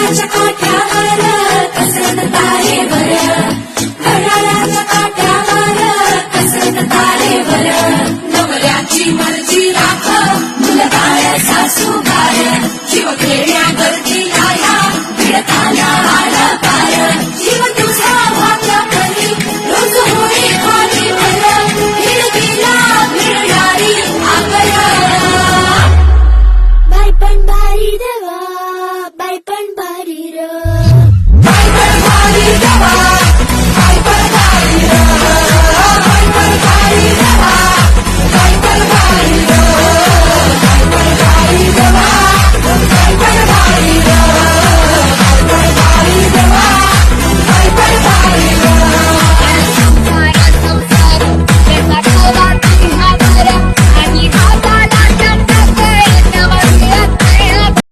घड्याळाच्या काठ्यावर कसरत तारेवर, घड्याळाच्या काठ्यावर कसरत तारेवर. नवऱ्याची मर्जी राख, मुलगाळ सासू गाळ, जीव खेळ